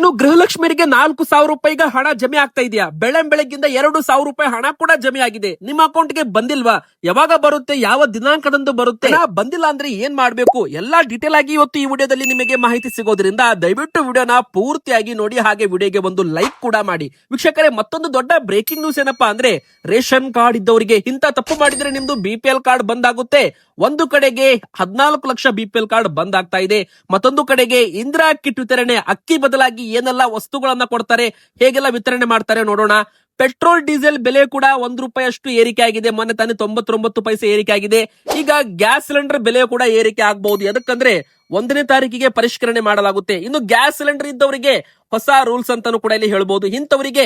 ಏನು ಗೃಹಲಕ್ಷ್ಮಿಯರಿಗೆ 4,000 ರೂಪಾಯಿಗ ಹಣ ಜಮೆ ಆಗ್ತಾ ಇದೆಯಾ? ಬೆಳಗ್ಗಿಂದ 2,000 ರೂಪಾಯಿ ಹಣ ಕೂಡ ಜಮೆ ಆಗಿದೆ. ನಿಮ್ಮ ಅಕೌಂಟ್ಗೆ ಬಂದಿಲ್ವಾ? ಯಾವಾಗ ಬರುತ್ತೆ? ಯಾವ ದಿನಾಂಕದಂದು ಬರುತ್ತೆ? ಬಂದಿಲ್ಲ ಅಂದ್ರೆ ಏನ್ ಮಾಡ್ಬೇಕು? ಎಲ್ಲಾ ಡೀಟೇಲ್ ಆಗಿ ಇವತ್ತು ಈ ವಿಡಿಯೋದಲ್ಲಿ ನಿಮಗೆ ಮಾಹಿತಿ ಸಿಗೋದ್ರಿಂದ ದಯವಿಟ್ಟು ವಿಡಿಯೋನ ಪೂರ್ತಿಯಾಗಿ ನೋಡಿ, ಹಾಗೆ ವಿಡಿಯೋಗೆ ಒಂದು ಲೈಕ್ ಕೂಡ ಮಾಡಿ. ವೀಕ್ಷಕರೇ, ಮತ್ತೊಂದು ದೊಡ್ಡ ಬ್ರೇಕಿಂಗ್ ನ್ಯೂಸ್ ಏನಪ್ಪಾ ಅಂದ್ರೆ, ರೇಷನ್ ಕಾರ್ಡ್ ಇದ್ದವರಿಗೆ ಇಂತ ತಪ್ಪು ಮಾಡಿದ್ರೆ ನಿಮ್ದು BPL ಕಾರ್ಡ್ ಬಂದ್ ಆಗುತ್ತೆ. ಒಂದು ಕಡೆಗೆ 14 ಲಕ್ಷ BPL ಕಾರ್ಡ್ ಬಂದ್ ಆಗ್ತಾ ಇದೆ, ಮತ್ತೊಂದು ಕಡೆಗೆ ಇಂದಿರಾ ಕಿಟ್ ವಿತರಣೆ, ಅಕ್ಕಿ ಬದಲಾಗಿ ಏನೆಲ್ಲ ವಸ್ತುಗಳನ್ನ ಕೊಡ್ತಾರೆ, ಹೇಗೆಲ್ಲ ವಿತರಣೆ ಮಾಡ್ತಾರೆ ನೋಡೋಣ. ಪೆಟ್ರೋಲ್ ಡೀಸೆಲ್ ಬೆಲೆ ಕೂಡ ₹1 ಅಷ್ಟು ಏರಿಕೆ ಆಗಿದೆ. ಮೊನ್ನೆ ತಾನೇ 99 ಪೈಸೆ ಏರಿಕೆ ಆಗಿದೆ. ಈಗ ಗ್ಯಾಸ್ ಸಿಲಿಂಡರ್ ಬೆಲೆ ಕೂಡ ಏರಿಕೆ ಆಗಬಹುದು. ಯಾಕಂದ್ರೆ 1ನೇ ತಾರೀಕಿಗೆ ಪರಿಷ್ಕರಣೆ ಮಾಡಲಾಗುತ್ತೆ. ಇನ್ನು ಗ್ಯಾಸ್ ಸಿಲಿಂಡರ್ ಇದ್ದವರಿಗೆ ಹೊಸ ರೂಲ್ಸ್ ಅಂತಾನು ಕೂಡ ಇಲ್ಲಿ ಹೇಳ್ಬಹುದು. ಇಂಥವರಿಗೆ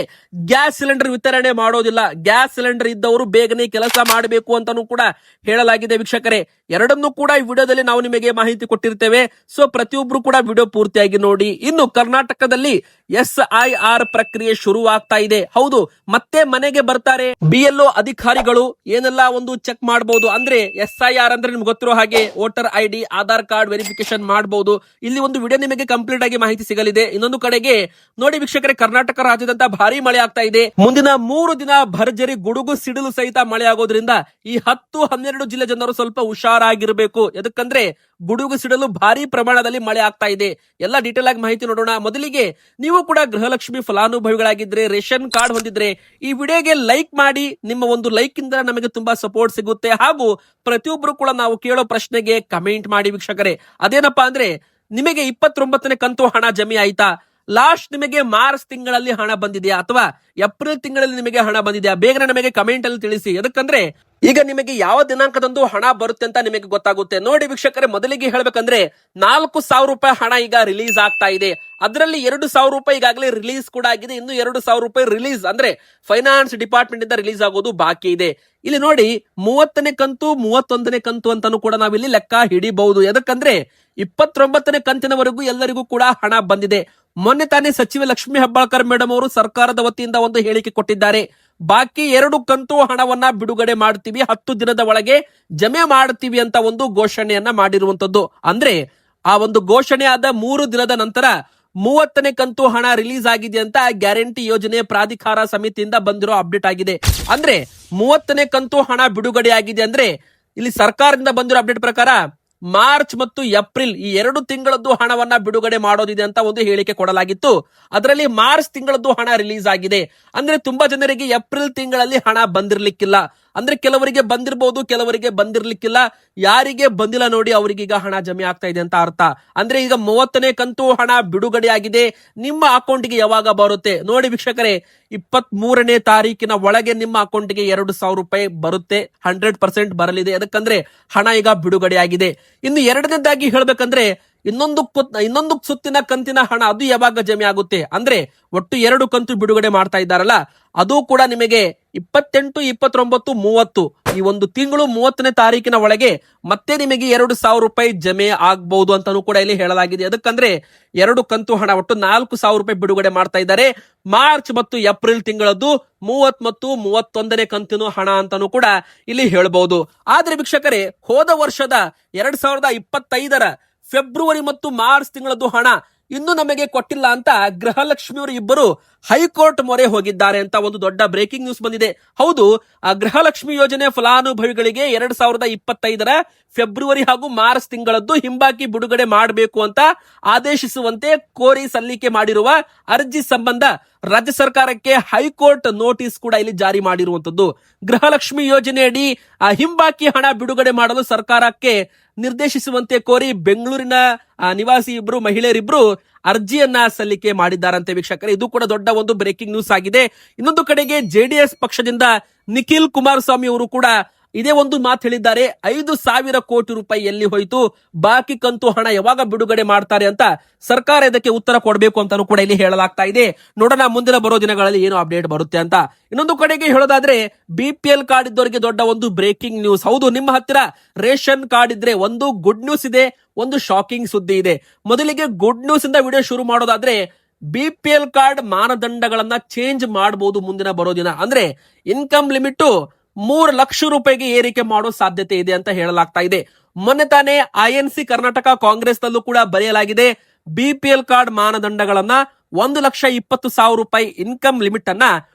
ಗ್ಯಾಸ್ ಸಿಲಿಂಡರ್ ವಿತರಣೆ ಮಾಡೋದಿಲ್ಲ. ಗ್ಯಾಸ್ ಸಿಲಿಂಡರ್ ಇದ್ದವರು ಬೇಗನೆ ಕೆಲಸ ಮಾಡಬೇಕು ಅಂತಾನು ಕೂಡ ಹೇಳಲಾಗಿದೆ. ವೀಕ್ಷಕರೇ, ಎರಡನ್ನೂ ಕೂಡ ಈ ವಿಡಿಯೋದಲ್ಲಿ ನಾವು ನಿಮಗೆ ಮಾಹಿತಿ ಕೊಟ್ಟಿರ್ತೇವೆ. ಸೊ ಪ್ರತಿಯೊಬ್ರು ಕೂಡ ವಿಡಿಯೋ ಪೂರ್ತಿಯಾಗಿ ನೋಡಿ. ಇನ್ನು ಕರ್ನಾಟಕದಲ್ಲಿ SIR ಪ್ರಕ್ರಿಯೆ ಶುರುವಾಗ್ತಾ ಇದೆ. ಹೌದು, ಮತ್ತೆ ಮನೆಗೆ ಬರ್ತಾರೆ BLO ಅಧಿಕಾರಿಗಳು. ಏನೆಲ್ಲ ಒಂದು ಚೆಕ್ ಮಾಡಬಹುದು ಅಂದ್ರೆ, SIR ಅಂದ್ರೆ ನಿಮ್ಗೆ ಗೊತ್ತಿರೋ ಹಾಗೆ voter ID, Aadhaar card verification ಮಾಡಬಹುದು. ಇಲ್ಲಿ ಒಂದು ವಿಡಿಯೋ ನಿಮಗೆ ಕಂಪ್ಲೀಟ್ ಆಗಿ ಮಾಹಿತಿ ಸಿಗಲಿದೆ. ಇನ್ನೊಂದು ಕಡೆಗೆ ನೋಡಿ ವೀಕ್ಷಕರೇ, ಕರ್ನಾಟಕ ರಾಜ್ಯದಂತ ಭಾರಿ ಮಳೆ ಆಗ್ತಾ ಇದೆ. ಮುಂದಿನ 3 ದಿನ ಭರ್ಜರಿ ಗುಡುಗು ಸಿಡಿಲು ಸಹಿತ ಮಳೆ ಆಗೋದ್ರಿಂದ ಈ 10-12 ಜಿಲ್ಲೆ ಜನರು ಸ್ವಲ್ಪ ಹುಷಾರಾಗಿರ್ಬೇಕು. ಯಾಕಂದ್ರೆ ಗುಡುಗು ಸಿಡಲು ಭಾರಿ ಪ್ರಮಾಣದಲ್ಲಿ ಮಳೆ ಆಗ್ತಾ ಇದೆ. ಎಲ್ಲ ಡೀಟೇಲ್ ಆಗಿ ಮಾಹಿತಿ ನೋಡೋಣ. ಮೊದಲಿಗೆ ನೀವು ಕೂಡ ಗೃಹಲಕ್ಷ್ಮಿ ಫಲಾನುಭವಿಗಳಾಗಿದ್ರೆ, ರೇಷನ್ ಕಾರ್ಡ್ ಹೊಂದಿದ್ರೆ ಈ ವಿಡಿಯೋಗೆ ಲೈಕ್ ಮಾಡಿ. ನಿಮ್ಮ ಒಂದು ಲೈಕ್ ಇಂದ ನಮಗೆ ತುಂಬಾ ಸಪೋರ್ಟ್ ಸಿಗುತ್ತೆ. ಹಾಗೂ ಪ್ರತಿಯೊಬ್ಬರು ಕೂಡ ನಾವು ಕೇಳೋ ಪ್ರಶ್ನೆಗೆ ಕಮೆಂಟ್ ಮಾಡಿ. ವೀಕ್ಷಕರೇ, ಅದೇನಪ್ಪಾ ಅಂದ್ರೆ, ನಿಮಗೆ 29ನೇ ಕಂತು ಹಣ ಜಮೆ ಆಯ್ತಾ? ಲಾಸ್ಟ್ ನಿಮಗೆ ಮಾರ್ಚ್ ತಿಂಗಳಲ್ಲಿ ಹಣ ಬಂದಿದೆಯಾ ಅಥವಾ ಏಪ್ರಿಲ್ ತಿಂಗಳಲ್ಲಿ ನಿಮಗೆ ಹಣ ಬಂದಿದೆಯಾ? ಬೇಗನೆ ನಮಗೆ ಕಮೆಂಟ್ ಅಲ್ಲಿ ತಿಳಿಸಿ. ಯಾಕಂದ್ರೆ ಈಗ ನಿಮಗೆ ಯಾವ ದಿನಾಂಕದಂದು ಹಣ ಬರುತ್ತೆ ಅಂತ ನಿಮಗೆ ಗೊತ್ತಾಗುತ್ತೆ. ನೋಡಿ ವೀಕ್ಷಕರೇ, ಮೊದಲಿಗೆ ಹೇಳ್ಬೇಕಂದ್ರೆ 4,000 ರೂಪಾಯಿ ಹಣ ಈಗ ರಿಲೀಸ್ ಆಗ್ತಾ ಇದೆ. ಅದರಲ್ಲಿ 2,000 ರೂಪಾಯಿ ಈಗಾಗಲೇ ರಿಲೀಸ್ ಕೂಡ ಆಗಿದೆ. ಇನ್ನು 2,000 ರೂಪಾಯಿ ರಿಲೀಸ್ ಅಂದ್ರೆ ಫೈನಾನ್ಸ್ ಡಿಪಾರ್ಟ್ಮೆಂಟ್ ಇಂದ ರಿಲೀಸ್ ಆಗೋದು ಬಾಕಿ ಇದೆ. ಇಲ್ಲಿ ನೋಡಿ, 30ನೇ ಕಂತು, 31ನೇ ಕಂತು ಅಂತಾನು ಕೂಡ ನಾವಿಲ್ಲಿ ಲೆಕ್ಕ ಹಿಡಿಬಹುದು. ಯಾಕಂದ್ರೆ 29ನೇ ಕಂತಿನವರೆಗೂ ಎಲ್ಲರಿಗೂ ಕೂಡ ಹಣ ಬಂದಿದೆ. ಮೊನ್ನೆ ತಾನೇ ಸಚಿವೆ ಲಕ್ಷ್ಮೀ ಹೆಬ್ಬಾಳ್ಕರ್ ಮೇಡಮ್ ಅವರು ಸರ್ಕಾರದ ವತಿಯಿಂದ ಒಂದು ಹೇಳಿಕೆ ಕೊಟ್ಟಿದ್ದಾರೆ. ಬಾಕಿ 2 ಕಂತು ಹಣವನ್ನ ಬಿಡುಗಡೆ ಮಾಡ್ತೀವಿ, 10 ದಿನದ ಒಳಗೆ ಜಮೆ ಮಾಡ್ತೀವಿ ಅಂತ ಒಂದು ಘೋಷಣೆಯನ್ನ ಮಾಡಿರುವಂತದ್ದು. ಅಂದ್ರೆ ಆ ಒಂದು ಘೋಷಣೆ ಆದ 3 ದಿನದ ನಂತರ 30ನೇ ಕಂತು ಹಣ ರಿಲೀಸ್ ಆಗಿದೆ ಅಂತ ಗ್ಯಾರಂಟಿ ಯೋಜನೆ ಪ್ರಾಧಿಕಾರ ಸಮಿತಿಯಿಂದ ಬಂದಿರೋ ಅಪ್ಡೇಟ್ ಆಗಿದೆ. ಅಂದ್ರೆ 30ನೇ ಕಂತು ಹಣ ಬಿಡುಗಡೆ ಆಗಿದೆ. ಅಂದ್ರೆ ಇಲ್ಲಿ ಸರ್ಕಾರದಿಂದ ಬಂದಿರೋ ಅಪ್ಡೇಟ್ ಪ್ರಕಾರ ಮಾರ್ಚ್ ಮತ್ತು ಏಪ್ರಿಲ್ ಈ 2 ತಿಂಗಳದ್ದು ಹಣವನ್ನ ಬಿಡುಗಡೆ ಮಾಡೋದಿದೆ ಅಂತ ಒಂದು ಹೇಳಿಕೆ ಕೊಡಲಾಗಿತ್ತು. ಅದರಲ್ಲಿ ಮಾರ್ಚ್ ತಿಂಗಳದ್ದು ಹಣ ರಿಲೀಸ್ ಆಗಿದೆ. ಅಂದ್ರೆ ತುಂಬಾ ಜನರಿಗೆ ಏಪ್ರಿಲ್ ತಿಂಗಳಲ್ಲಿ ಹಣ ಬಂದಿರ್ಲಿಕ್ಕಿಲ್ಲ. ಅಂದ್ರೆ ಕೆಲವರಿಗೆ ಬಂದಿರಬಹುದು, ಕೆಲವರಿಗೆ ಬಂದಿರ್ಲಿಕ್ಕಿಲ್ಲ. ಯಾರಿಗೆ ಬಂದಿಲ್ಲ ನೋಡಿ, ಅವರಿಗೆ ಈಗ ಹಣ ಜಮೆ ಆಗ್ತಾ ಇದೆ ಅಂತ ಅರ್ಥ. ಅಂದ್ರೆ ಈಗ 30ನೇ ಕಂತು ಹಣ ಬಿಡುಗಡೆ ಆಗಿದೆ. ನಿಮ್ಮ ಅಕೌಂಟ್ಗೆ ಯಾವಾಗ ಬರುತ್ತೆ ನೋಡಿ ವೀಕ್ಷಕರೇ, 23ನೇ ತಾರೀಕಿನ ಒಳಗೆ ನಿಮ್ಮ ಅಕೌಂಟ್ಗೆ 2,000 ರೂಪಾಯಿ ಬರುತ್ತೆ. 100% ಬರಲಿದೆ. ಯಾಕಂದ್ರೆ ಹಣ ಈಗ ಬಿಡುಗಡೆ ಆಗಿದೆ. ಇನ್ನು ಎರಡನೇದಾಗಿ ಹೇಳ್ಬೇಕಂದ್ರೆ, ಇನ್ನೊಂದು ಸುತ್ತಿನ ಕಂತಿನ ಹಣ ಅದು ಯಾವಾಗ ಜಮೆ ಆಗುತ್ತೆ ಅಂದ್ರೆ, ಒಟ್ಟು 2 ಕಂತು ಬಿಡುಗಡೆ ಮಾಡ್ತಾ ಇದ್ದಾರಲ್ಲ, ಅದು ಕೂಡ ನಿಮಗೆ 28, 29, 30 ಈ ಒಂದು ತಿಂಗಳು 30ನೇ ತಾರೀಕಿನ ಒಳಗೆ ಮತ್ತೆ ನಿಮಗೆ 2,000 ರೂಪಾಯಿ ಜಮೆ ಆಗ್ಬಹುದು ಅಂತಾನು ಕೂಡ ಇಲ್ಲಿ ಹೇಳಲಾಗಿದೆ. ಅದಕ್ಕಂದ್ರೆ 2 ಕಂತು ಹಣ ಒಟ್ಟು 4,000 ರೂಪಾಯಿ ಬಿಡುಗಡೆ ಮಾಡ್ತಾ ಇದ್ದಾರೆ. ಮಾರ್ಚ್ ಮತ್ತು ಏಪ್ರಿಲ್ ತಿಂಗಳದ್ದು 30 ಮತ್ತು 31ನೇ ಕಂತಿನ ಹಣ ಅಂತಾನು ಕೂಡ ಇಲ್ಲಿ ಹೇಳಬಹುದು. ಆದ್ರೆ ವೀಕ್ಷಕರೇ, ಹೋದ ವರ್ಷದ 2025ರ ಫೆಬ್ರವರಿ ಮತ್ತು ಮಾರ್ಚ್ ತಿಂಗಳದ್ದು ಹಣ ಇನ್ನು ನಮಗೆ ಕೊಟ್ಟಿಲ್ಲ ಅಂತ ಗೃಹಲಕ್ಷ್ಮಿಯವರು ಇಬ್ಬರು ಹೈಕೋರ್ಟ್ ಮೊರೆ ಹೋಗಿದ್ದಾರೆ ಅಂತ ಒಂದು ದೊಡ್ಡ ಬ್ರೇಕಿಂಗ್ ನ್ಯೂಸ್ ಬಂದಿದೆ. ಹೌದು, ಆ ಗೃಹಲಕ್ಷ್ಮಿ ಯೋಜನೆ ಫಲಾನುಭವಿಗಳಿಗೆ 2025ರ ಫೆಬ್ರವರಿ ಹಾಗೂ ಮಾರ್ಚ್ ತಿಂಗಳದ್ದು ಹಿಂಬಾಕಿ ಬಿಡುಗಡೆ ಮಾಡಬೇಕು ಅಂತ ಆದೇಶಿಸುವಂತೆ ಕೋರಿ ಸಲ್ಲಿಕೆ ಮಾಡಿರುವ ಅರ್ಜಿ ಸಂಬಂಧ ರಾಜ್ಯ ಸರ್ಕಾರಕ್ಕೆ ಹೈಕೋರ್ಟ್ ನೋಟಿಸ್ ಕೂಡ ಇಲ್ಲಿ ಜಾರಿ ಮಾಡಿರುವಂತದ್ದು. ಗೃಹಲಕ್ಷ್ಮಿ ಯೋಜನೆಯಡಿ ಆ ಹಿಂಬಾಕಿ ಹಣ ಬಿಡುಗಡೆ ಮಾಡಲು ಸರ್ಕಾರಕ್ಕೆ ನಿರ್ದೇಶಿಸುವಂತೆ ಕೋರಿ ಬೆಂಗಳೂರಿನ ನಿವಾಸಿ ಮಹಿಳೆಯರಿಬ್ರು ಅರ್ಜಿಯನ್ನ ಸಲ್ಲಿಕೆ ಮಾಡಿದ್ದಾರಂತೆ. ವೀಕ್ಷಕರೇ, ಇದು ಕೂಡ ದೊಡ್ಡ ಒಂದು ಬ್ರೇಕಿಂಗ್ ನ್ಯೂಸ್ ಆಗಿದೆ. ಇನ್ನೊಂದು ಕಡೆಗೆ JDS ಪಕ್ಷದಿಂದ ನಿಖಿಲ್ ಕುಮಾರಸ್ವಾಮಿ ಅವರು ಕೂಡ ಇದೇ ಒಂದು ಮಾತು ಹೇಳಿದ್ದಾರೆ. 5,000 ಕೋಟಿ ರೂಪಾಯಿ ಎಲ್ಲಿ ಹೋಯ್ತು, ಬಾಕಿ ಕಂತು ಹಣ ಯಾವಾಗ ಬಿಡುಗಡೆ ಮಾಡ್ತಾರೆ ಅಂತ ಸರ್ಕಾರ ಇದಕ್ಕೆ ಉತ್ತರ ಕೊಡಬೇಕು ಅಂತಾನು ಕೂಡ ಇಲ್ಲಿ ಹೇಳಲಾಗ್ತಾ ಇದೆ. ನೋಡೋಣ ಮುಂದಿನ ಬರೋ ದಿನಗಳಲ್ಲಿ ಏನು ಅಪ್ಡೇಟ್ ಬರುತ್ತೆ ಅಂತ. ಇನ್ನೊಂದು ಕಡೆಗೆ ಹೇಳೋದಾದ್ರೆ, BPL ಕಾರ್ಡ್ ಇದ್ದವರಿಗೆ ದೊಡ್ಡ ಒಂದು ಬ್ರೇಕಿಂಗ್ ನ್ಯೂಸ್. ಹೌದು, ನಿಮ್ಮ ಹತ್ತಿರ ರೇಷನ್ ಕಾರ್ಡ್ ಇದ್ರೆ ಒಂದು ಗುಡ್ ನ್ಯೂಸ್ ಇದೆ, ಒಂದು ಶಾಕಿಂಗ್ ಸುದ್ದಿ ಇದೆ. ಮೊದಲಿಗೆ ಗುಡ್ ನ್ಯೂಸ್ ಇಂದ ವಿಡಿಯೋ ಶುರು ಮಾಡೋದಾದ್ರೆ, BPL ಕಾರ್ಡ್ ಮಾನದಂಡಗಳನ್ನ ಚೇಂಜ್ ಮಾಡಬಹುದು ಮುಂದಿನ ಬರೋ ದಿನ. ಅಂದ್ರೆ ಇನ್ಕಮ್ ಲಿಮಿಟ್ 3 ಲಕ್ಷ ರೂಪಾಯಿಗೆ ಏರಿಕೆ ಮಾಡೋ ಸಾಧ್ಯತೆ ಇದೆ ಅಂತ ಹೇಳಲಾಗ್ತಾ ಇದೆ. ಮೊನ್ನೆ ತಾನೇ INC ಕರ್ನಾಟಕ ಕಾಂಗ್ರೆಸ್ ನಲ್ಲೂ ಕೂಡ ಬರೆಯಲಾಗಿದೆ, BPL ಕಾರ್ಡ್ ಮಾನದಂಡಗಳನ್ನ 1,20,000 ರೂಪಾಯಿ ಇನ್ಕಮ್ ಲಿಮಿಟ್ ಅನ್ನ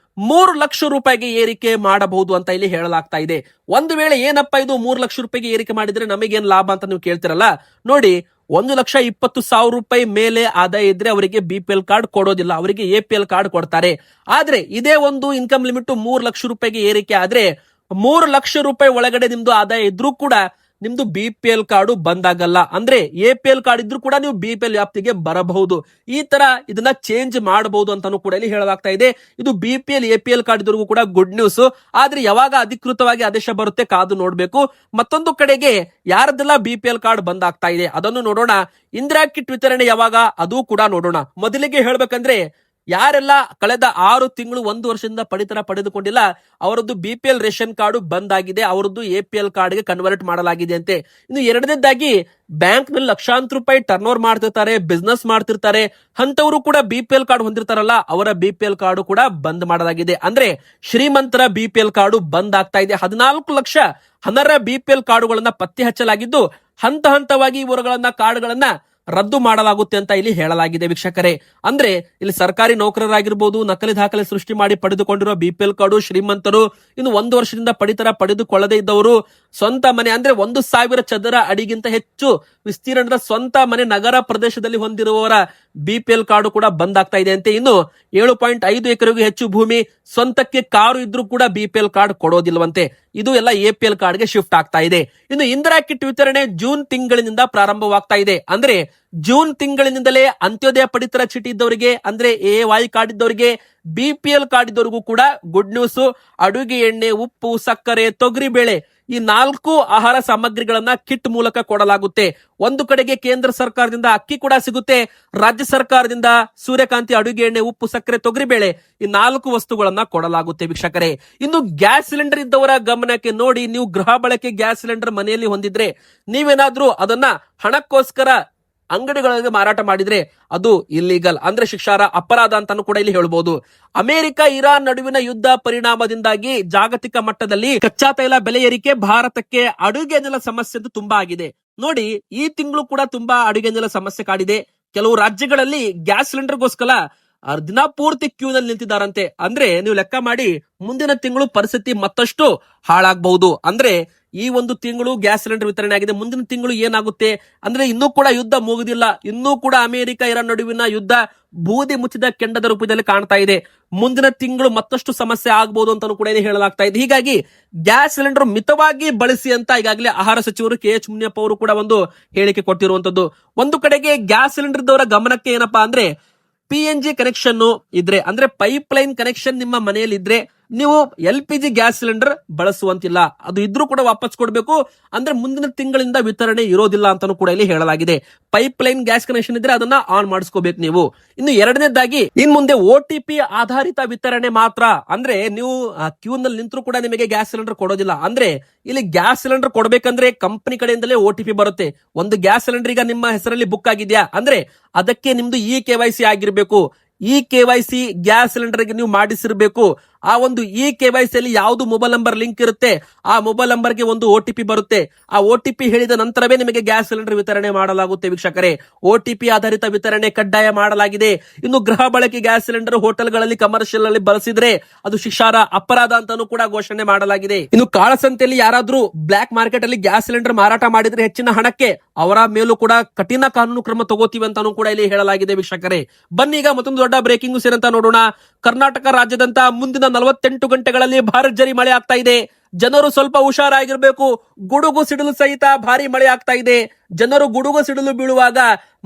3 ಲಕ್ಷ ರೂಪಾಯಿಗೆ ಏರಿಕೆ ಮಾಡಬಹುದು ಅಂತ ಇಲ್ಲಿ ಹೇಳಲಾಗ್ತಾ ಇದೆ. ಒಂದು ವೇಳೆ ಏನಪ್ಪಾ ಇದು 3 ಲಕ್ಷ ರೂಪಾಯಿಗೆ ಏರಿಕೆ ಮಾಡಿದ್ರೆ ನಮಗೇನ್ ಲಾಭ ಅಂತ ನೀವು ಕೇಳ್ತಿರಲ್ಲ, ನೋಡಿ 1,20,000 ರೂಪಾಯಿ ಮೇಲೆ ಆದಾಯ ಇದ್ರೆ ಅವರಿಗೆ BPL ಕಾರ್ಡ್ ಕೊಡೋದಿಲ್ಲ, ಅವರಿಗೆ APL ಕಾರ್ಡ್ ಕೊಡ್ತಾರೆ. ಆದ್ರೆ ಇದೇ ಒಂದು ಇನ್ಕಮ್ ಲಿಮಿಟ್ 3 ಲಕ್ಷ ರೂಪಾಯಿಗೆ ಏರಿಕೆ ಆದ್ರೆ 3 ಲಕ್ಷ ರೂಪಾಯಿ ಒಳಗಡೆ ನಿಮ್ದು ಆದಾಯ ಇದ್ರೂ ಕೂಡ ನಿಮ್ದು BPL ಕಾರ್ಡು ಬಂದಾಗಲ್ಲ. ಅಂದ್ರೆ APL ಕಾರ್ಡ್ ಇದ್ರೂ ಕೂಡ ನೀವು BPL ವ್ಯಾಪ್ತಿಗೆ ಬರಬಹುದು. ಈ ತರ ಇದನ್ನ ಚೇಂಜ್ ಮಾಡಬಹುದು ಅಂತಾನು ಕೂಡ ಇಲ್ಲಿ ಹೇಳಲಾಗ್ತಾ ಇದೆ. ಇದು BPL APL ಕಾರ್ಡ್ ಇದ್ರಿಗೂ ಕೂಡ ಗುಡ್ ನ್ಯೂಸ್. ಆದ್ರೆ ಯಾವಾಗ ಅಧಿಕೃತವಾಗಿ ಆದೇಶ ಬರುತ್ತೆ ಕಾದು ನೋಡ್ಬೇಕು. ಮತ್ತೊಂದು ಕಡೆಗೆ ಯಾರದೆಲ್ಲ BPL ಕಾರ್ಡ್ ಬಂದಾಗ್ತಾ ಇದೆ ಅದನ್ನು ನೋಡೋಣ. ಇಂದಿರಾ ಕಿಟ್ ವಿತರಣೆ ಯಾವಾಗ ಅದು ಕೂಡ ನೋಡೋಣ. ಮೊದಲಿಗೆ ಹೇಳ್ಬೇಕಂದ್ರೆ ಯಾರೆಲ್ಲ ಕಳೆದ 6 ತಿಂಗಳು 1 ವರ್ಷದಿಂದ ಪಡಿತರ ಪಡೆದುಕೊಂಡಿಲ್ಲ ಅವರದ್ದು BPL ರೇಷನ್ ಕಾರ್ಡು ಬಂದಾಗಿದೆ, ಅವರದ್ದು APL ಕಾರ್ಡ್ಗೆ ಕನ್ವರ್ಟ್ ಮಾಡಲಾಗಿದೆ ಅಂತೆ. ಇನ್ನು ಎರಡನೇದಾಗಿ ಬ್ಯಾಂಕ್ ನಲ್ಲಿ ಲಕ್ಷಾಂತರ ರೂಪಾಯಿ ಟರ್ನ್ ಓವರ್ ಮಾಡ್ತಿರ್ತಾರೆ, ಬಿಸ್ನೆಸ್ ಮಾಡ್ತಿರ್ತಾರೆ, ಅಂತವರು ಕೂಡ BPL ಕಾರ್ಡ್ ಹೊಂದಿರ್ತಾರಲ್ಲ ಅವರ BPL ಕಾರ್ಡು ಕೂಡ ಬಂದ್ ಮಾಡಲಾಗಿದೆ. ಅಂದ್ರೆ ಶ್ರೀಮಂತರ BPL ಕಾರ್ಡು ಬಂದ್ ಆಗ್ತಾ ಇದೆ. 14 ಲಕ್ಷ ಅನರ್ಹ BPL ಕಾರ್ಡುಗಳನ್ನ ಪತ್ತೆ ಹಚ್ಚಲಾಗಿದ್ದು ಹಂತ ಹಂತವಾಗಿ ಇವರುಗಳನ್ನ ಕಾರ್ಡ್ಗಳನ್ನ ರದ್ದು ಮಾಡಲಾಗುತ್ತೆ ಅಂತ ಇಲ್ಲಿ ಹೇಳಲಾಗಿದೆ ವೀಕ್ಷಕರೇ. ಅಂದ್ರೆ ಇಲ್ಲಿ ಸರ್ಕಾರಿ ನೌಕರರಾಗಿರ್ಬೋದು, ನಕಲಿ ದಾಖಲೆ ಸೃಷ್ಟಿ ಮಾಡಿ ಪಡೆದುಕೊಂಡಿರುವ BPL ಕಾರ್ಡು ಶ್ರೀಮಂತರು, ಇನ್ನು 1 ವರ್ಷದಿಂದ ಪಡಿತರ ಪಡೆದುಕೊಳ್ಳದೇ ಇದ್ದವರು, ಸ್ವಂತ ಮನೆ ಅಂದ್ರೆ 1,000 ಚದರ ಅಡಿಗಿಂತ ಹೆಚ್ಚು ವಿಸ್ತೀರ್ಣದ ಸ್ವಂತ ಮನೆ ನಗರ ಪ್ರದೇಶದಲ್ಲಿ ಹೊಂದಿರುವವರ BPL ಕಾರ್ಡು ಕೂಡ ಬಂದ್ ಆಗ್ತಾ ಇದೆ ಅಂತೆ. ಇನ್ನು 7.5 ಎಕರೆಗೂ ಹೆಚ್ಚು ಭೂಮಿ, ಸ್ವಂತಕ್ಕೆ ಕಾರು ಇದ್ರೂ ಕೂಡ BPL ಕಾರ್ಡ್ ಕೊಡೋದಿಲ್ವಂತೆ. ಇದು ಎಲ್ಲ APL ಕಾರ್ಡ್ಗೆ ಶಿಫ್ಟ್ ಆಗ್ತಾ ಇದೆ. ಇನ್ನು ಇಂದಿರಾ ಕಿಟ್ ವಿತರಣೆ ಜೂನ್ ತಿಂಗಳಿನಿಂದ ಪ್ರಾರಂಭವಾಗ್ತಾ ಇದೆ. ಅಂದ್ರೆ ಜೂನ್ ತಿಂಗಳಿನಿಂದಲೇ ಅಂತ್ಯೋದಯ ಪಡಿತರ ಚೀಟಿ ಇದ್ದವರಿಗೆ ಅಂದ್ರೆ AY ಕಾರ್ಡ್ ಇದ್ದವರಿಗೆ, BPL ಕಾರ್ಡ್ ಇದ್ದವರಿಗೂ ಕೂಡ ಗುಡ್ ನ್ಯೂಸ್. ಅಡುಗೆ ಎಣ್ಣೆ, ಉಪ್ಪು, ಸಕ್ಕರೆ, ತೊಗರಿ ಬೇಳೆ ಈ 4 ಆಹಾರ ಸಾಮಗ್ರಿಗಳನ್ನ ಕಿಟ್ ಮೂಲಕ ಕೊಡಲಾಗುತ್ತೆ. ಒಂದು ಕಡೆಗೆ ಕೇಂದ್ರ ಸರ್ಕಾರದಿಂದ ಅಕ್ಕಿ ಕೂಡ ಸಿಗುತ್ತೆ, ರಾಜ್ಯ ಸರ್ಕಾರದಿಂದ ಸೂರ್ಯಕಾಂತಿ, ಅಡುಗೆ ಎಣ್ಣೆ, ಉಪ್ಪು, ಸಕ್ಕರೆ, ತೊಗರಿ ಬೇಳೆ ಈ 4 ವಸ್ತುಗಳನ್ನ ಕೊಡಲಾಗುತ್ತೆ ವೀಕ್ಷಕರೇ. ಇನ್ನು ಗ್ಯಾಸ್ ಸಿಲಿಂಡರ್ ಇದ್ದವರ ಗಮನಕ್ಕೆ ನೋಡಿ, ನೀವು ಗೃಹ ಬಳಕೆ ಗ್ಯಾಸ್ ಸಿಲಿಂಡರ್ ಮನೆಯಲ್ಲಿ ಹೊಂದಿದ್ರೆ ನೀವೇನಾದ್ರೂ ಅದನ್ನ ಹಣಕ್ಕೋಸ್ಕರ ಅಂಗಡಿಗಳಿಗೆ ಮಾರಾಟ ಮಾಡಿದ್ರೆ ಅದು ಇಲ್ಲಿಗಲ್ ಅಂದ್ರೆ ಶಿಕ್ಷಾರ್ಹ ಅಪರಾಧ ಅಂತಾನು ಕೂಡ ಇಲ್ಲಿ ಹೇಳ್ಬೋದು. ಅಮೆರಿಕ ಇರಾನ್ ನಡುವಿನ ಯುದ್ಧ ಪರಿಣಾಮದಿಂದಾಗಿ ಜಾಗತಿಕ ಮಟ್ಟದಲ್ಲಿ ಕಚ್ಚಾ ತೈಲ ಬೆಲೆ ಏರಿಕೆ ಭಾರತಕ್ಕೆ ಅಡುಗೆ ಅನಿಲ ಸಮಸ್ಯೆ ತುಂಬಾ ಆಗಿದೆ. ನೋಡಿ ಈ ತಿಂಗಳು ಕೂಡ ತುಂಬಾ ಅಡುಗೆ ಅನಿಲ ಸಮಸ್ಯೆ ಕಾಡಿದೆ. ಕೆಲವು ರಾಜ್ಯಗಳಲ್ಲಿ ಗ್ಯಾಸ್ ಸಿಲಿಂಡರ್ಗೋಸ್ಕರ ದಿನ ಪೂರ್ತಿ ಕ್ಯೂನಲ್ಲಿ ನಿಂತಿದ್ದಾರಂತೆ. ಅಂದ್ರೆ ನೀವು ಲೆಕ್ಕ ಮಾಡಿ ಮುಂದಿನ ತಿಂಗಳು ಪರಿಸ್ಥಿತಿ ಮತ್ತಷ್ಟು ಹಾಳಾಗಬಹುದು. ಅಂದ್ರೆ ಈ ಒಂದು ತಿಂಗಳು ಗ್ಯಾಸ್ ಸಿಲಿಂಡರ್ ವಿತರಣೆ ಆಗಿದೆ, ಮುಂದಿನ ತಿಂಗಳು ಏನಾಗುತ್ತೆ ಅಂದ್ರೆ ಇನ್ನೂ ಕೂಡ ಯುದ್ಧ ಮುಗಿದಿಲ್ಲ, ಇನ್ನೂ ಕೂಡ ಅಮೆರಿಕ ಇರಾನ್ ನಡುವಿನ ಯುದ್ಧ ಬೂದಿ ಮುಚ್ಚಿದ ಕೆಂಡದ ರೂಪದಲ್ಲಿ ಕಾಣ್ತಾ ಇದೆ. ಮುಂದಿನ ತಿಂಗಳು ಮತ್ತಷ್ಟು ಸಮಸ್ಯೆ ಆಗಬಹುದು ಅಂತಾನು ಕೂಡ ಹೇಳಲಾಗ್ತಾ ಇದೆ. ಹೀಗಾಗಿ ಗ್ಯಾಸ್ ಸಿಲಿಂಡರ್ ಮಿತವಾಗಿ ಬಳಸಿ ಅಂತ ಈಗಾಗಲೇ ಆಹಾರ ಸಚಿವರು KH ಮುನಿಯಪ್ಪ ಅವರು ಕೂಡ ಒಂದು ಹೇಳಿಕೆ ಕೊಟ್ಟಿರುವಂತದ್ದು. ಒಂದು ಕಡೆಗೆ ಗ್ಯಾಸ್ ಸಿಲಿಂಡರ್ ದವರ ಗಮನಕ್ಕೆ ಏನಪ್ಪಾ ಅಂದ್ರೆ PNG ಕನೆಕ್ಷನ್ ಇದ್ರೆ ಅಂದ್ರೆ ಪೈಪ್ ಲೈನ್ ಕನೆಕ್ಷನ್ ನಿಮ್ಮ ಮನೆಯಲ್ಲಿ ಇದ್ರೆ ನೀವು LPG ಗ್ಯಾಸ್ ಸಿಲಿಂಡರ್ ಬಳಸುವಂತಿಲ್ಲ, ಅದು ಇದ್ರೂ ಕೂಡ ವಾಪಸ್ ಕೊಡಬೇಕು. ಅಂದ್ರೆ ಮುಂದಿನ ತಿಂಗಳಿಂದ ವಿತರಣೆ ಇರೋದಿಲ್ಲ ಅಂತಾನು ಕೂಡ ಇಲ್ಲಿ ಹೇಳಲಾಗಿದೆ. ಪೈಪ್ ಲೈನ್ ಗ್ಯಾಸ್ ಕನೆಕ್ಷನ್ ಇದ್ರೆ ಅದನ್ನ ಆನ್ ಮಾಡಿಸ್ಕೋಬೇಕು ನೀವು. ಇನ್ನು ಎರಡನೇದಾಗಿ ಇನ್ ಮುಂದೆ OTP ಆಧಾರಿತ ವಿತರಣೆ ಮಾತ್ರ. ಅಂದ್ರೆ ನೀವು ಕ್ಯೂ ನಲ್ಲಿ ನಿಂತರೂ ಕೂಡ ನಿಮಗೆ ಗ್ಯಾಸ್ ಸಿಲಿಂಡರ್ ಕೊಡೋದಿಲ್ಲ. ಅಂದ್ರೆ ಇಲ್ಲಿ ಗ್ಯಾಸ್ ಸಿಲಿಂಡರ್ ಕೊಡಬೇಕಂದ್ರೆ ಕಂಪನಿ ಕಡೆಯಿಂದಲೇ OTP ಬರುತ್ತೆ. ಒಂದು ಗ್ಯಾಸ್ ಸಿಲಿಂಡರ್ ಈಗ ನಿಮ್ಮ ಹೆಸರಲ್ಲಿ ಬುಕ್ ಆಗಿದ್ಯಾ ಅಂದ್ರೆ ಅದಕ್ಕೆ ನಿಮ್ದು KYC ಆಗಿರ್ಬೇಕು. KYC ಗ್ಯಾಸ್ ಸಿಲಿಂಡರ್ ಗೆ ನೀವು ಮಾಡಿಸಿರ್ಬೇಕು. ಆ ಒಂದು KYC ಅಲ್ಲಿ ಯಾವ್ದು ಮೊಬೈಲ್ ನಂಬರ್ ಲಿಂಕ್ ಇರುತ್ತೆ ಆ ಮೊಬೈಲ್ ನಂಬರ್ ಗೆ ಒಂದು OTP ಬರುತ್ತೆ. ಆ OTP ಹೇಳಿದ ನಂತರವೇ ನಿಮಗೆ ಗ್ಯಾಸ್ ಸಿಲಿಂಡರ್ ವಿತರಣೆ ಮಾಡಲಾಗುತ್ತೆ ವೀಕ್ಷಕರೇ. OTP ಆಧಾರಿತ ವಿತರಣೆ ಕಡ್ಡಾಯ ಮಾಡಲಾಗಿದೆ. ಇನ್ನು ಗೃಹ ಬಳಕೆ ಗ್ಯಾಸ್ ಸಿಲಿಂಡರ್ ಹೋಟೆಲ್ಗಳಲ್ಲಿ ಕಮರ್ಷಿಯಲ್ ಅಲ್ಲಿ ಬಳಸಿದ್ರೆ ಅದು ಶಿಕ್ಷಾರ್ಹ ಅಪರಾಧ ಅಂತಾನು ಕೂಡ ಘೋಷಣೆ ಮಾಡಲಾಗಿದೆ. ಇನ್ನು ಕಾಳಸಂತೆಯಲ್ಲಿ ಯಾರಾದ್ರೂ ಬ್ಲಾಕ್ ಮಾರ್ಕೆಟ್ ಅಲ್ಲಿ ಗ್ಯಾಸ್ ಸಿಲಿಂಡರ್ ಮಾರಾಟ ಮಾಡಿದ್ರೆ ಹೆಚ್ಚಿನ ಹಣಕ್ಕೆ ಅವರ ಮೇಲೂ ಕೂಡ ಕಠಿಣ ಕಾನೂನು ಕ್ರಮ ತಗೋತೀವಿ ಅಂತಾನು ಕೂಡ ಇಲ್ಲಿ ಹೇಳಲಾಗಿದೆ ವೀಕ್ಷಕರೇ. ಬನ್ನಿ ಈಗ ಮತ್ತೊಂದು ದೊಡ್ಡ ಬ್ರೇಕಿಂಗ್ ನ್ಯೂಸ್ ಏನಂತ ನೋಡೋಣ. ಕರ್ನಾಟಕ ರಾಜ್ಯದಂತ ಮುಂದಿನ 48 ಗಂಟೆಗಳಲ್ಲಿ ಭರ್ಜರಿ ಮಳೆ ಆಗ್ತಾ ಇದೆ. ಜನರು ಸ್ವಲ್ಪ ಹುಷಾರಾಗಿರ್ಬೇಕು. ಗುಡುಗು ಸಿಡಿಲು ಸಹಿತ ಭಾರಿ ಮಳೆ ಆಗ್ತಾ ಇದೆ. ಜನರು ಗುಡುಗು ಸಿಡಿಲು ಬೀಳುವಾಗ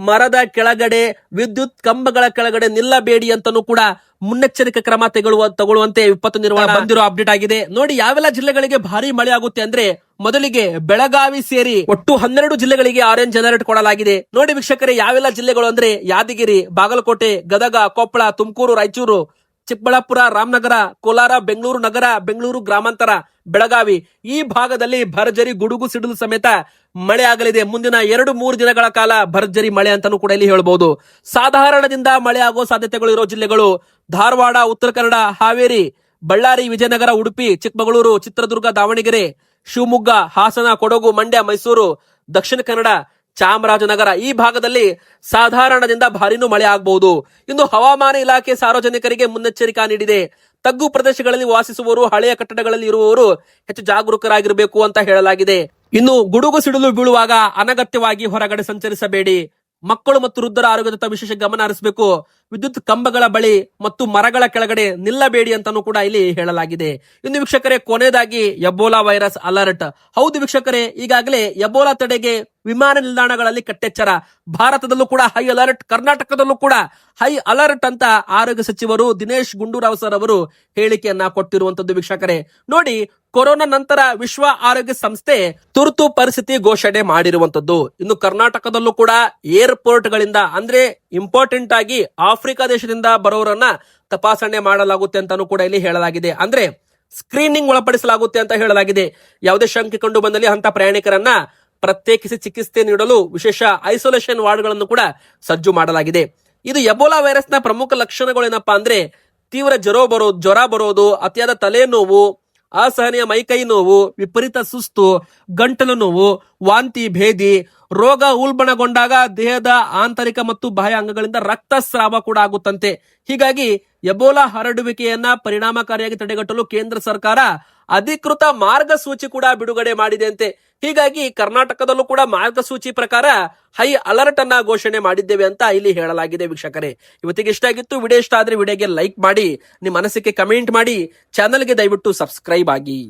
ಮರದ ಕೆಳಗಡೆ, ವಿದ್ಯುತ್ ಕಂಬಗಳ ಕೆಳಗಡೆ ನಿಲ್ಲಬೇಡಿ ಅಂತಾನೂ ಕೂಡ ಮುನ್ನೆಚ್ಚರಿಕೆ ಕ್ರಮ ತಗೊಳ್ಳುವಂತೆ ವಿಪತ್ತು ನಿರ್ವಹಣಾ ಬಂದಿರೋ ಅಪ್ಡೇಟ್ ಆಗಿದೆ. ನೋಡಿ ಯಾವೆಲ್ಲ ಜಿಲ್ಲೆಗಳಿಗೆ ಭಾರಿ ಮಳೆ ಆಗುತ್ತೆ ಅಂದ್ರೆ ಮೊದಲಿಗೆ ಬೆಳಗಾವಿ ಸೇರಿ ಒಟ್ಟು 12 ಜಿಲ್ಲೆಗಳಿಗೆ ಆರೆಂಜ್ ಅಲರ್ಟ್ ಕೊಡಲಾಗಿದೆ. ನೋಡಿ ವೀಕ್ಷಕರೇ ಯಾವೆಲ್ಲ ಜಿಲ್ಲೆಗಳು ಅಂದ್ರೆ ಯಾದಗಿರಿ, ಬಾಗಲಕೋಟೆ, ಗದಗ, ಕೊಪ್ಪಳ, ತುಮಕೂರು, ರಾಯಚೂರು, ಚಿಕ್ಕಬಳ್ಳಾಪುರ, ರಾಮನಗರ, ಕೋಲಾರ, ಬೆಂಗಳೂರು ನಗರ, ಬೆಂಗಳೂರು ಗ್ರಾಮಾಂತರ, ಬೆಳಗಾವಿ ಈ ಭಾಗದಲ್ಲಿ ಭರ್ಜರಿ ಗುಡುಗು ಸಿಡಿಲು ಸಮೇತ ಮಳೆ ಆಗಲಿದೆ. ಮುಂದಿನ 2-3 ದಿನಗಳ ಕಾಲ ಭರ್ಜರಿ ಮಳೆ ಅಂತಾನೂ ಕೂಡ ಇಲ್ಲಿ ಹೇಳ್ಬಹುದು. ಸಾಧಾರಣದಿಂದ ಮಳೆ ಆಗೋ ಸಾಧ್ಯತೆಗಳು ಇರೋ ಜಿಲ್ಲೆಗಳು ಧಾರವಾಡ, ಉತ್ತರ ಕನ್ನಡ, ಹಾವೇರಿ, ಬಳ್ಳಾರಿ, ವಿಜಯನಗರ, ಉಡುಪಿ, ಚಿಕ್ಕಮಗಳೂರು, ಚಿತ್ರದುರ್ಗ, ದಾವಣಗೆರೆ, ಶಿವಮೊಗ್ಗ, ಹಾಸನ, ಕೊಡಗು, ಮಂಡ್ಯ, ಮೈಸೂರು, ದಕ್ಷಿಣ ಕನ್ನಡ, ಚಾಮರಾಜನಗರ ಈ ಭಾಗದಲ್ಲಿ ಸಾಧಾರಣದಿಂದ ಭಾರಿನೂ ಮಳೆ ಆಗಬಹುದು. ಇನ್ನು ಹವಾಮಾನ ಇಲಾಖೆ ಸಾರ್ವಜನಿಕರಿಗೆ ಮುನ್ನೆಚ್ಚರಿಕೆ ನೀಡಿದೆ. ತಗ್ಗು ಪ್ರದೇಶಗಳಲ್ಲಿ ವಾಸಿಸುವವರು, ಹಳೆಯ ಕಟ್ಟಡಗಳಲ್ಲಿ ಇರುವವರು ಹೆಚ್ಚು ಜಾಗರೂಕರಾಗಿರಬೇಕು ಅಂತ ಹೇಳಲಾಗಿದೆ. ಇನ್ನು ಗುಡುಗು ಸಿಡಿಲು ಬೀಳುವಾಗ ಅನಗತ್ಯವಾಗಿ ಹೊರಗಡೆ ಸಂಚರಿಸಬೇಡಿ. ಮಕ್ಕಳು ಮತ್ತು ವೃದ್ಧರ ಆರೋಗ್ಯದ ವಿಶೇಷ ಗಮನ ಹರಿಸಬೇಕು. ವಿದ್ಯುತ್ ಕಂಬಗಳ ಬಳಿ ಮತ್ತು ಮರಗಳ ಕೆಳಗಡೆ ನಿಲ್ಲಬೇಡಿ ಅಂತಾನೂ ಕೂಡ ಇಲ್ಲಿ ಹೇಳಲಾಗಿದೆ. ಇನ್ನು ವೀಕ್ಷಕರೇ, ಕೊನೆಯದಾಗಿ ಎಬೋಲಾ ವೈರಸ್ ಅಲರ್ಟ್. ಹೌದು ವೀಕ್ಷಕರೇ, ಈಗಾಗಲೇ ಎಬೋಲಾ ತಡೆಗೆ ವಿಮಾನ ನಿಲ್ದಾಣಗಳಲ್ಲಿ ಕಟ್ಟೆಚ್ಚರ. ಭಾರತದಲ್ಲೂ ಕೂಡ ಹೈ ಅಲರ್ಟ್, ಕರ್ನಾಟಕದಲ್ಲೂ ಕೂಡ ಹೈ ಅಲರ್ಟ್ ಅಂತ ಆರೋಗ್ಯ ಸಚಿವರು ದಿನೇಶ್ ಗುಂಡೂರಾವ್ ಸರ್ ಅವರು ಹೇಳಿಕೆಯನ್ನ ಕೊಟ್ಟಿರುವಂತದ್ದು. ವೀಕ್ಷಕರೇ ನೋಡಿ, ಕೊರೋನಾ ನಂತರ ವಿಶ್ವ ಆರೋಗ್ಯ ಸಂಸ್ಥೆ ತುರ್ತು ಪರಿಸ್ಥಿತಿ ಘೋಷಣೆ ಮಾಡಿರುವಂತದ್ದು. ಇನ್ನು ಕರ್ನಾಟಕದಲ್ಲೂ ಕೂಡ ಏರ್ಪೋರ್ಟ್ ಗಳಿಂದ, ಅಂದ್ರೆ ಇಂಪಾರ್ಟೆಂಟ್ ಆಗಿ ಆಫ್ರಿಕಾ ದೇಶದಿಂದ ಬರೋರನ್ನ ತಪಾಸಣೆ ಮಾಡಲಾಗುತ್ತೆ ಅಂತಾನೂ ಕೂಡ ಇಲ್ಲಿ ಹೇಳಲಾಗಿದೆ. ಅಂದ್ರೆ ಸ್ಕ್ರೀನಿಂಗ್ ಒಳಪಡಿಸಲಾಗುತ್ತೆ ಅಂತ ಹೇಳಲಾಗಿದೆ. ಯಾವುದೇ ಶಂಕೆ ಕಂಡು ಬಂದಲ್ಲಿ ಅಂತ ಪ್ರಯಾಣಿಕರನ್ನ ಪ್ರತ್ಯೇಕಿಸಿ ಚಿಕಿತ್ಸೆ ನೀಡಲು ವಿಶೇಷ ಐಸೋಲೇಷನ್ ವಾರ್ಡ್ಗಳನ್ನು ಕೂಡ ಸಜ್ಜು ಮಾಡಲಾಗಿದೆ. ಇದು ಎಬೋಲಾ ವೈರಸ್ ನ ಪ್ರಮುಖ ಲಕ್ಷಣಗಳೇನಪ್ಪಾ ಅಂದ್ರೆ ತೀವ್ರ ಜ್ವರ ಬರೋದು, ಅತಿಯಾದ ತಲೆನೋವು, ಅಸಹನೀಯ ಮೈಕೈ ನೋವು, ವಿಪರೀತ ಸುಸ್ತು, ಗಂಟಲು ನೋವು, ವಾಂತಿ ಭೇದಿ, ರೋಗ ಉಲ್ಬಣಗೊಂಡಾಗ ದೇಹದ ಆಂತರಿಕ ಮತ್ತು ಬಾಹ್ಯ ಅಂಗಗಳಿಂದ ರಕ್ತಸ್ರಾವ ಕೂಡ ಆಗುತ್ತಂತೆ. ಹೀಗಾಗಿ ಎಬೋಲಾ ಹರಡುವಿಕೆಯನ್ನ ಪರಿಣಾಮಕಾರಿಯಾಗಿ ತಡೆಗಟ್ಟಲು ಕೇಂದ್ರ ಸರ್ಕಾರ ಅಧಿಕೃತ ಮಾರ್ಗಸೂಚಿ ಕೂಡ ಬಿಡುಗಡೆ ಮಾಡಿದೆ ಅಂತೆ. ಹೀಗಾಗಿ ಕರ್ನಾಟಕದಲ್ಲೂ ಕೂಡ ಮಾರ್ಗಸೂಚಿ ಪ್ರಕಾರ ಹೈ ಅಲರ್ಟ್ ಅನ್ನ ಘೋಷಣೆ ಮಾಡಿದ್ದೇವೆ ಅಂತ ಇಲ್ಲಿ ಹೇಳಲಾಗಿದೆ. ವೀಕ್ಷಕರೇ, ಇವತ್ತಿಗೆ ಇಷ್ಟ ಆಗಿತ್ತು. ವಿಡಿಯೋ ಇಷ್ಟ ಆದ್ರೆ ವಿಡಿಯೋಗೆ ಲೈಕ್ ಮಾಡಿ, ನಿಮ್ಮ ಅನಿಸಿಕೆ ಕಮೆಂಟ್ ಮಾಡಿ, ಚಾನಲ್ಗೆ ದಯವಿಟ್ಟು ಸಬ್ಸ್ಕ್ರೈಬ್ ಆಗಿ.